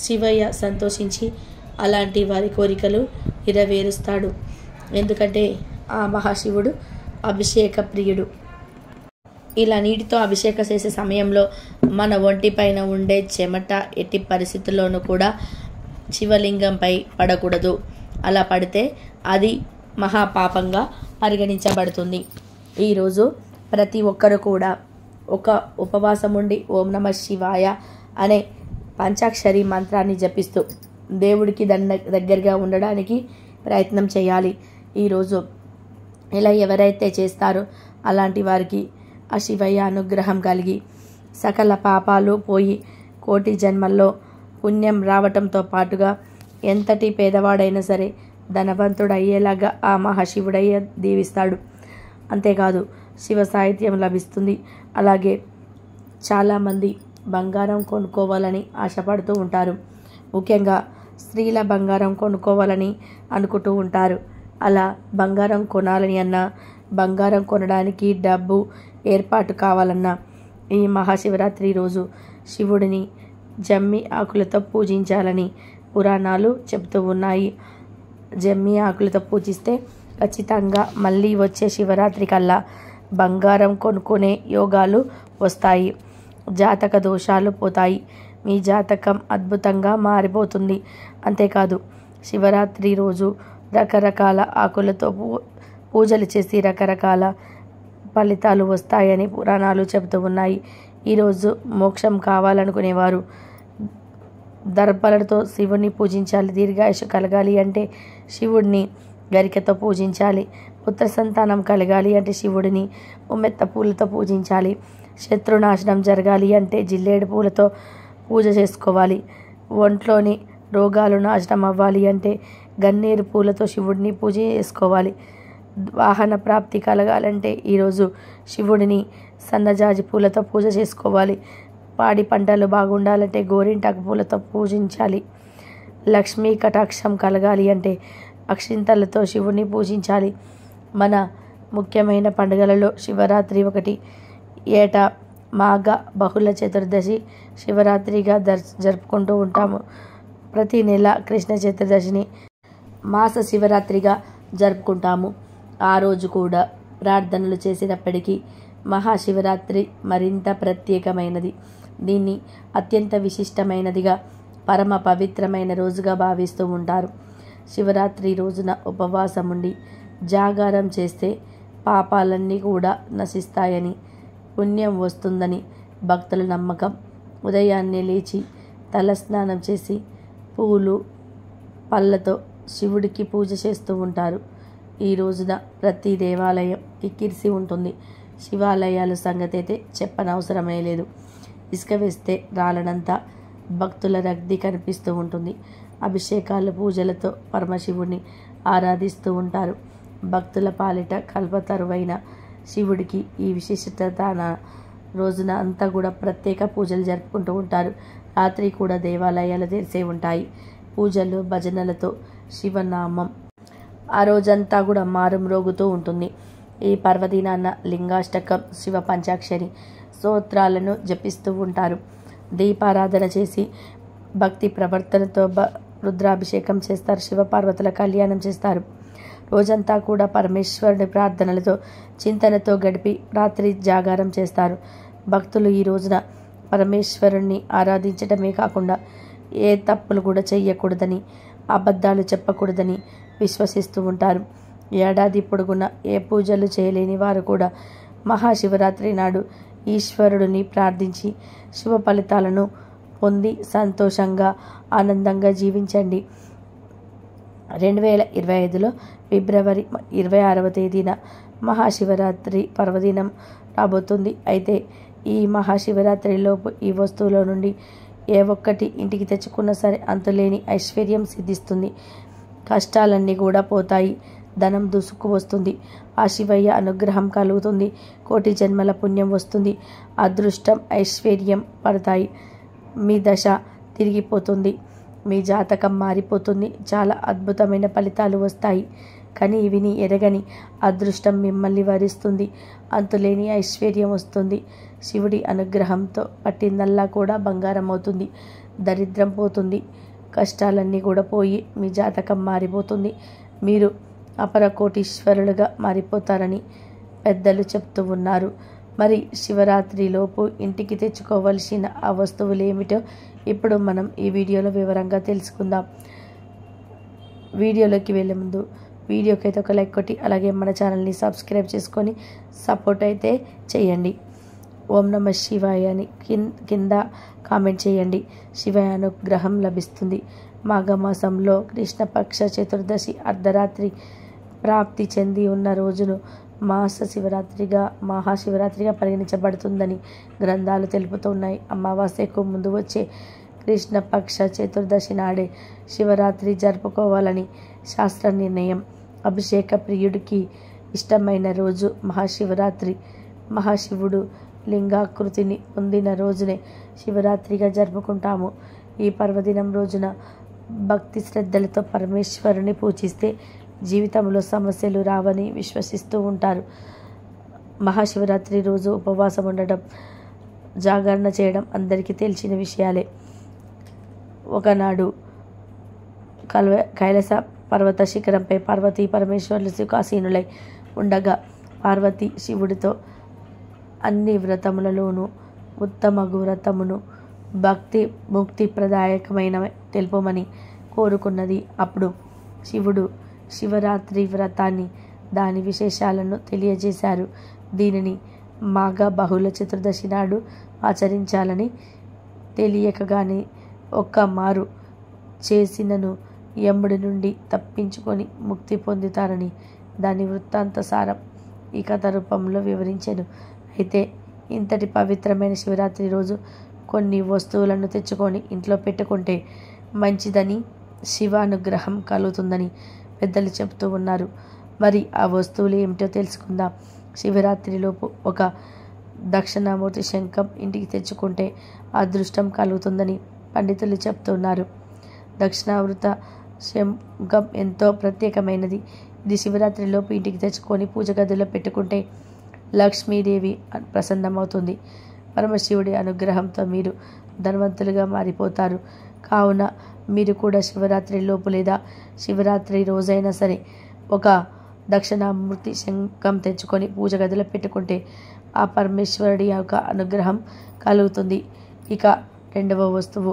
శివయ్య సంతోషించి అలాంటి వారి కోరికలు నెరవేరుస్తాడు. ఎందుకంటే ఆ మహాశివుడు అభిషేక ప్రియుడు. ఇలా నీటితో అభిషేకం చేసే సమయంలో మన ఒంటిపైన ఉండే చెమట ఎట్టి పరిస్థితుల్లోనూ కూడా శివలింగంపై పడకూడదు. అలా పడితే అది మహాపాపంగా పరిగణించబడుతుంది. ఈరోజు ప్రతి ఒక్కరు కూడా ఒక ఉపవాసం ఉండి ఓం నమ శివాయ అనే పంచాక్షరి మంత్రాన్ని జపిస్తూ దేవుడికి దగ్గరగా ఉండడానికి ప్రయత్నం చేయాలి. ఈరోజు ఇలా ఎవరైతే చేస్తారో అలాంటి వారికి ఆ శివయ్య అనుగ్రహం కలిగి సకల పాపాలు పోయి కోటి జన్మల్లో పుణ్యం రావటంతో పాటుగా ఎంతటి పేదవాడైనా సరే ధనవంతుడు అయ్యేలాగా ఆ మహాశివుడయ్య దీవిస్తాడు. అంతేకాదు శివ సాహిత్యం లభిస్తుంది. అలాగే చాలామంది బంగారం కొనుక్కోవాలని ఆశపడుతూ ఉంటారు. ముఖ్యంగా స్త్రీల బంగారం కొనుక్కోవాలని అనుకుంటూ ఉంటారు. అలా బంగారం కొనాలని అన్నా, బంగారం కొనడానికి డబ్బు ఏర్పాటు కావాలన్నా ఈ మహాశివరాత్రి రోజు శివుడిని జమ్మి ఆకులతో పూజించాలని పురాణాలు చెబుతూ ఉన్నాయి. జమ్మి ఆకులతో పూజిస్తే ఖచ్చితంగా మళ్ళీ వచ్చే శివరాత్రి కల్లా బంగారం కొనుక్కునే యోగాలు వస్తాయి. జాతక దోషాలు పోతాయి. మీ జాతకం అద్భుతంగా మారిపోతుంది. అంతేకాదు శివరాత్రి రోజు రకరకాల ఆకులతో పూజలు చేసి రకరకాల ఫలితాలు వస్తాయని పురాణాలు చెబుతూ ఉన్నాయి. ఈరోజు మోక్షం కావాలనుకునేవారు దర్పలతో శివుడిని పూజించాలి. దీర్ఘాయుష కలగాలి అంటే శివుడిని గరికతో పూజించాలి. పుత్ర సంతానం కలగాలి అంటే శివుడిని ఉమ్మెత్త పూలతో పూజించాలి. శత్రునాశనం జరగాలి అంటే జిల్లేడు పూలతో పూజ చేసుకోవాలి. ఒంట్లోని రోగాలు నాశనం అవ్వాలి అంటే గన్నేరు పూలతో శివుడిని పూజ చేసుకోవాలి. వాహన ప్రాప్తి కలగాలంటే ఈరోజు శివుడిని సన్నజాజి పూలతో పూజ చేసుకోవాలి. పాడి పంటలు బాగుండాలంటే గోరింటాకు పూలతో పూజించాలి. లక్ష్మీ కటాక్షం కలగాలి అంటే అక్షింతలతో శివుడిని పూజించాలి. మన ముఖ్యమైన పండుగలలో శివరాత్రి ఒకటి. ఏటా మాఘ బహుళ చతుర్దశి శివరాత్రిగా జరుపుకుంటూ ఉంటాము. ప్రతి నెల కృష్ణ చతుర్దశిని మాస శివరాత్రిగా జరుపుకుంటాము. ఆ రోజు కూడా ప్రార్థనలు చేసినప్పటికీ మహాశివరాత్రి మరింత ప్రత్యేకమైనది. దీన్ని అత్యంత విశిష్టమైనదిగా పరమ పవిత్రమైన రోజుగా భావిస్తూ ఉంటారు. శివరాత్రి రోజున ఉపవాసం ఉండి జాగారం చేస్తే పాపాలన్నీ కూడా నశిస్తాయని, పుణ్యం వస్తుందని భక్తుల నమ్మకం. ఉదయాన్నే లేచి తలస్నానం చేసి పూలు పళ్ళతో శివుడికి పూజ చేస్తూ ఉంటారు. ఈ రోజున ప్రతి దేవాలయం కిక్కిరిసి ఉంటుంది. శివాలయాల సంగతి అయితే చెప్పనవసరమే లేదు. ఇసుక వేస్తే రాలనంత భక్తుల రద్దీ కనిపిస్తూ ఉంటుంది. అభిషేకాలు పూజలతో పరమశివుడిని ఆరాధిస్తూ ఉంటారు. భక్తుల పాలిట కల్పతరువైన శివుడికి ఈ విశిష్టత రోజున అంతా కూడా ప్రత్యేక పూజలు జరుపుకుంటూ ఉంటారు. రాత్రి కూడా దేవాలయాలు తెరిసే ఉంటాయి. పూజలు భజనలతో శివనామం ఆ రోజంతా కూడా మారుమ్రోగుతూ ఉంటుంది. ఈ పర్వదినాన్న లింగాష్టకం, శివ పంచాక్షరి స్తోత్రాలను జపిస్తూ ఉంటారు. దీపారాధన చేసి భక్తి ప్రవర్తనతో రుద్రాభిషేకం చేస్తారు. శివపార్వతుల కళ్యాణం చేస్తారు. రోజంతా కూడా పరమేశ్వరుని ప్రార్థనలతో చింతనతో గడిపి రాత్రి జాగారం చేస్తారు. భక్తులు ఈ రోజున పరమేశ్వరుణ్ణి ఆరాధించడమే కాకుండా ఏ తప్పులు కూడా చేయకూడదని, అబద్ధాలు చెప్పకూడదని విశ్వసిస్తూ ఉంటారు. ఏడాది పొడుగున ఏ పూజలు చేయలేని వారు కూడా మహాశివరాత్రి నాడు ఈశ్వరుడిని ప్రార్థించి శుభ ఫలితాలను పొంది సంతోషంగా ఆనందంగా జీవించండి. 2025లో ఫిబ్రవరి 26వ తేదీన మహాశివరాత్రి పర్వదినం రాబోతుంది. అయితే ఈ మహాశివరాత్రిలోపు ఈ వస్తువుల నుండి ఏ ఒక్కటి ఇంటికి తెచ్చుకున్నా సరే అంతులేని ఐశ్వర్యం సిద్ధిస్తుంది. కష్టాలన్నీ కూడా పోతాయి. ధనం దూసుకు వస్తుంది. ఆ శివయ్య అనుగ్రహం కలుగుతుంది. కోటి జన్మల పుణ్యం వస్తుంది. అదృష్టం ఐశ్వర్యం పడతాయి. మీ దశ తిరిగిపోతుంది. మీ జాతకం మారిపోతుంది. చాలా అద్భుతమైన ఫలితాలు వస్తాయి. కానీ విని ఎరగని అదృష్టం మిమ్మల్ని వరిస్తుంది. అంతులేని ఐశ్వర్యం వస్తుంది. శివుడి అనుగ్రహంతో పట్టిందల్లా కూడా బంగారం అవుతుంది. దరిద్రం పోతుంది. కష్టాలన్నీ కూడా పోయి మీ జాతకం మారిపోతుంది. మీరు అపర కోటీశ్వరులుగా మారిపోతారని పెద్దలు చెప్తూ ఉన్నారు. మరి శివరాత్రిలోపు ఇంటికి తెచ్చుకోవలసిన ఆ వస్తువులు ఏమిటో ఇప్పుడు మనం ఈ వీడియోలో వివరంగా తెలుసుకుందాం. వీడియోలోకి వెళ్ళే ముందు వీడియోకి అయితే ఒక లైక్ కొట్టి అలాగే మన ఛానల్ని సబ్స్క్రైబ్ చేసుకొని సపోర్ట్ అయితే చేయండి. ఓం నమ శివాయ అని కింద కామెంట్ చేయండి. శివాయ అనుగ్రహం లభిస్తుంది. మాఘమాసంలో కృష్ణపక్ష చతుర్దశి అర్ధరాత్రి ప్రాప్తి చెంది ఉన్న రోజును మహాశివరాత్రిగా పరిగణించబడుతుందని గ్రంథాలు తెలుపుతున్నాయి. అమావాస్యకు ముందు వచ్చే కృష్ణపక్ష చతుర్దశి నాడే శివరాత్రి జరుపుకోవాలని శాస్త్ర నిర్ణయం. అభిషేక ప్రియుడికి ఇష్టమైన రోజు మహాశివరాత్రి. మహాశివుడు లింగాకృతిని పొందిన రోజునే శివరాత్రిగా జరుపుకుంటాము. ఈ పర్వదినం రోజున భక్తి శ్రద్ధలతో పరమేశ్వరుని పూజిస్తే జీవితంలో సమస్యలు రావని విశ్వసిస్తూ ఉంటారు. మహాశివరాత్రి రోజు ఉపవాసం ఉండడం, జాగరణ చేయడం అందరికీ తెలిసిన విషయాలే. ఒకనాడు కైలాస పర్వత శిఖరంపై పార్వతీ పరమేశ్వరులు సుఖాసీనులై ఉండగా పార్వతి శివుడితో అన్ని వ్రతములలోనూ ఉత్తమగు వ్రతమును భక్తి ముక్తి ప్రదాయకమైన తెలుపమని కోరుకున్నది. అప్పుడు శివుడు శివరాత్రి వ్రతాన్ని దాని విశేషాలను తెలియజేశారు. దీనిని మాఘ బహుళ చతుర్దశి నాడు ఆచరించాలని తెలియకగానే ఒక్క మారు చేసినను యముడి నుండి తప్పించుకొని ముక్తి పొందుతారని దాని వృత్తాంత సారం ఈ కథ రూపంలో వివరించాను. అయితే ఇంతటి పవిత్రమైన శివరాత్రి రోజు కొన్ని వస్తువులను తెచ్చుకొని ఇంట్లో పెట్టుకుంటే మంచిదని, శివానుగ్రహం కలుగుతుందని పెద్దలు చెప్తూ ఉన్నారు. మరి ఆ వస్తువులు ఏమిటో తెలుసుకుందాం. శివరాత్రిలోపు ఒక దక్షిణామూర్తి శంఖం ఇంటికి తెచ్చుకుంటే అదృష్టం కలుగుతుందని పండితులు చెప్తున్నారు. దక్షిణావృత శంఖం ఎంతో ప్రత్యేకమైనది. ఇది శివరాత్రిలోపు ఇంటికి తెచ్చుకొని పూజ గదిలో పెట్టుకుంటే లక్ష్మీదేవి ప్రసన్నమవుతుంది. పరమశివుడి అనుగ్రహంతో మీరు ధనవంతులుగా మారిపోతారు. కావున మీరు కూడా శివరాత్రి లోపు లేదా శివరాత్రి రోజైనా సరే ఒక దక్షిణామూర్తి శంఖం తెచ్చుకొని పూజ గదిలో పెట్టుకుంటే ఆ పరమేశ్వరుడి యొక్క అనుగ్రహం కలుగుతుంది. ఇక రెండవ వస్తువు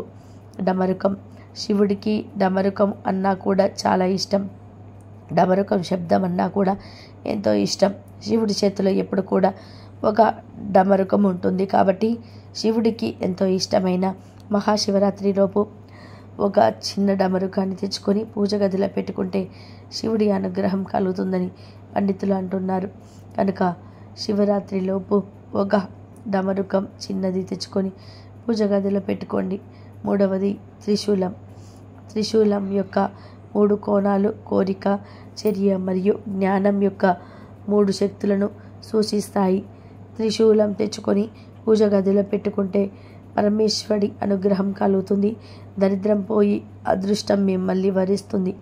డమరుకం. శివుడికి డమరుకం అన్నా కూడా చాలా ఇష్టం. డమరుకం శబ్దం అన్నా కూడా ఎంతో ఇష్టం. శివుడి చేతిలో ఎప్పుడు కూడా ఒక డమరుకం ఉంటుంది. కాబట్టి శివుడికి ఎంతో ఇష్టమైన మహాశివరాత్రి లోపు ఒక చిన్న డమరుకాన్ని తెచ్చుకొని పూజ గదిలో పెట్టుకుంటే శివుడి అనుగ్రహం కలుగుతుందని పండితులు అంటున్నారు. కనుక శివరాత్రి లోపు ఒక డమరుకం చిన్నది తెచ్చుకొని పూజ గదిలో పెట్టుకోండి. మూడవది త్రిశూలం. త్రిశూలం యొక్క 3 కోణాలు కోరిక, చర్య మరియు జ్ఞానం యొక్క 3 శక్తులను సూచిస్తాయి. త్రిశూలం తెచ్చుకొని పూజ గదిలో పెట్టుకుంటే పరమేశ్వరుడి అనుగ్రహం కలుగుతుంది. దరిద్రం పోయి అదృష్టం మిమ్మల్ని వరిస్తుంది.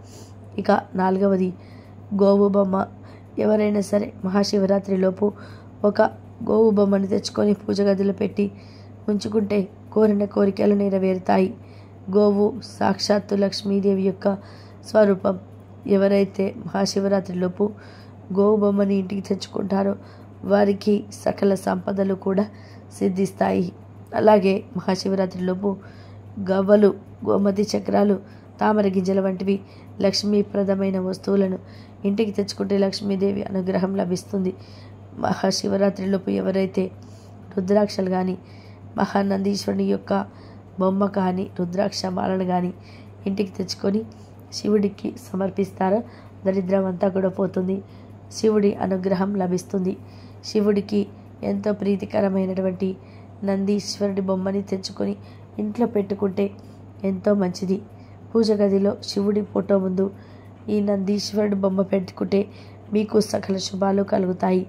ఇక 4వది గోవు బొమ్మ. ఎవరైనా సరే మహాశివరాత్రిలోపు ఒక గోవు బొమ్మను తెచ్చుకొని పూజ గదిలో పెట్టి ఉంచుకుంటే కోరిన కోరికలు నెరవేరుతాయి. గోవు సాక్షాత్తు లక్ష్మీదేవి యొక్క స్వరూపం. ఎవరైతే మహాశివరాత్రిలోపు గోవు బొమ్మని ఇంటికి తెచ్చుకుంటారో వారికి సకల సంపదలు కూడా సిద్ధిస్తాయి. అలాగే మహాశివరాత్రిలోపు గవ్వలు, గోమతి చక్రాలు, తామర గింజల వంటివి లక్ష్మీప్రదమైన వస్తువులను ఇంటికి తెచ్చుకుంటే లక్ష్మీదేవి అనుగ్రహం లభిస్తుంది. మహాశివరాత్రిలోపు ఎవరైతే రుద్రాక్షలు కానీ, మహానందీశ్వరుని యొక్క బొమ్మ కానీ, రుద్రాక్ష మాలను కానీ ఇంటికి తెచ్చుకొని శివుడికి సమర్పిస్తారో దరిద్రం అంతా కూడా పోతుంది. శివుడి అనుగ్రహం లభిస్తుంది. శివుడికి ఎంతో ప్రీతికరమైనటువంటి నందీశ్వరుడి బొమ్మని తెచ్చుకొని ఇంట్లో పెట్టుకుంటే ఎంతో మంచిది. పూజ గదిలో శివుడి ఫోటో ముందు ఈ నందీశ్వరుడి బొమ్మ పెట్టుకుంటే మీకు సకల శుభాలు కలుగుతాయి.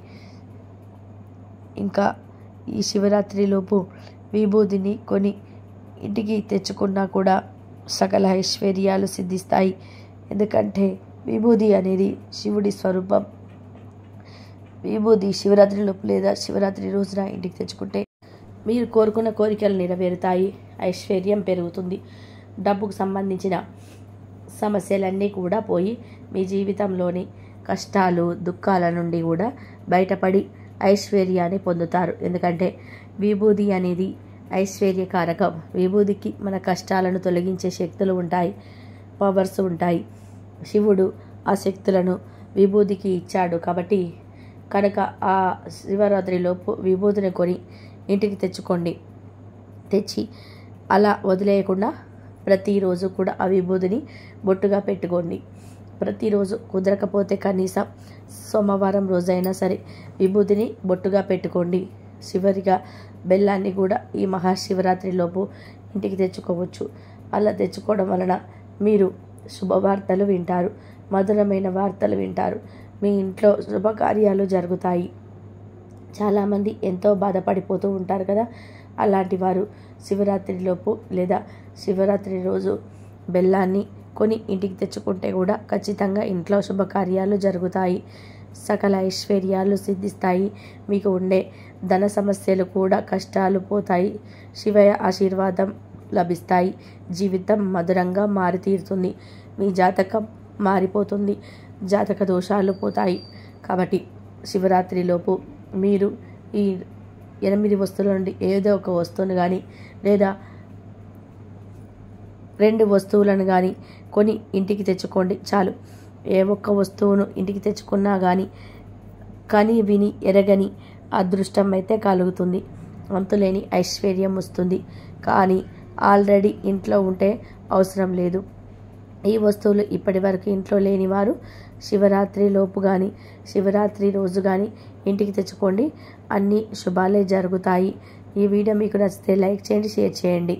ఇంకా ఈ శివరాత్రిలోపు విభూదిని కొని ఇంటికి తెచ్చుకున్నా కూడా సకల ఐశ్వర్యాలు సిద్ధిస్తాయి. ఎందుకంటే విభూది అనేది శివుడి స్వరూపం. విభూది శివరాత్రిలోపు లేదా శివరాత్రి రోజున ఇంటికి తెచ్చుకుంటే మీరు కోరుకున్న కోరికలు నెరవేరుతాయి, ఐశ్వర్యం పెరుగుతుంది. డబ్బుకు సంబంధించిన సమస్యలన్నీ కూడా పోయి మీ జీవితంలోని కష్టాలు దుఃఖాల నుండి కూడా బయటపడి ఐశ్వర్యాన్ని పొందుతారు. ఎందుకంటే విభూది అనేది ఐశ్వర్యకారకం. విభూదికి మన కష్టాలను తొలగించే శక్తులు ఉంటాయి, పవర్స్ ఉంటాయి. శివుడు ఆ శక్తులను విభూదికి ఇచ్చాడు. కాబట్టి కనుక ఆ శివరాత్రిలోపు విభూతిని కొని ఇంటికి తెచ్చుకోండి. తెచ్చి అలా వదిలేయకుండా ప్రతిరోజు కూడా ఆ విభూతిని బొట్టుగా పెట్టుకోండి. ప్రతిరోజు కుదరకపోతే కనీసం సోమవారం రోజైనా సరే విభూతిని బొట్టుగా పెట్టుకోండి. చివరిగా బెల్లాన్ని కూడా ఈ మహాశివరాత్రిలోపు ఇంటికి తెచ్చుకోవచ్చు. అలా తెచ్చుకోవడం వలన మీరు శుభవార్తలు వింటారు, మధురమైన వార్తలు వింటారు. మీ ఇంట్లో శుభకార్యాలు జరుగుతాయి. చాలామంది ఎంతో బాధపడిపోతూ ఉంటారు కదా, అలాంటి వారు శివరాత్రిలోపు లేదా శివరాత్రి రోజు బెల్లాన్ని కొని ఇంటికి తెచ్చుకుంటే కూడా ఖచ్చితంగా ఇంట్లో శుభకార్యాలు జరుగుతాయి, సకల ఐశ్వర్యాలు సిద్ధిస్తాయి. మీకు ఉండే ధన సమస్యలు కూడా కష్టాలు పోతాయి, శివయ్య ఆశీర్వాదం లభిస్తాయి. జీవితం మధురంగా మారితీరుతుంది, మీ జాతకం మారిపోతుంది, జాతక దోషాలు పోతాయి. కాబట్టి శివరాత్రిలోపు మీరు ఈ 8 వస్తువుల నుండి ఏదో ఒక వస్తువును కానీ లేదా 2 వస్తువులను కానీ కొని ఇంటికి తెచ్చుకోండి చాలు. ఏ ఒక్క వస్తువును ఇంటికి తెచ్చుకున్నా కానీ కని విని ఎరగని అదృష్టం అయితే కలుగుతుంది, అంతులేని ఐశ్వర్యం వస్తుంది. కానీ ఆల్రెడీ ఇంట్లో ఉంటే అవసరం లేదు. ఈ వస్తువులు ఇప్పటి వరకు ఇంట్లో లేని వారు శివరాత్రి లోపు కానీ శివరాత్రి రోజు కానీ ఇంటికి తెచ్చుకోండి, అన్ని శుభాలే జరుగుతాయి. ఈ వీడియో మీకు నచ్చితే లైక్ చేయండి, షేర్ చేయండి.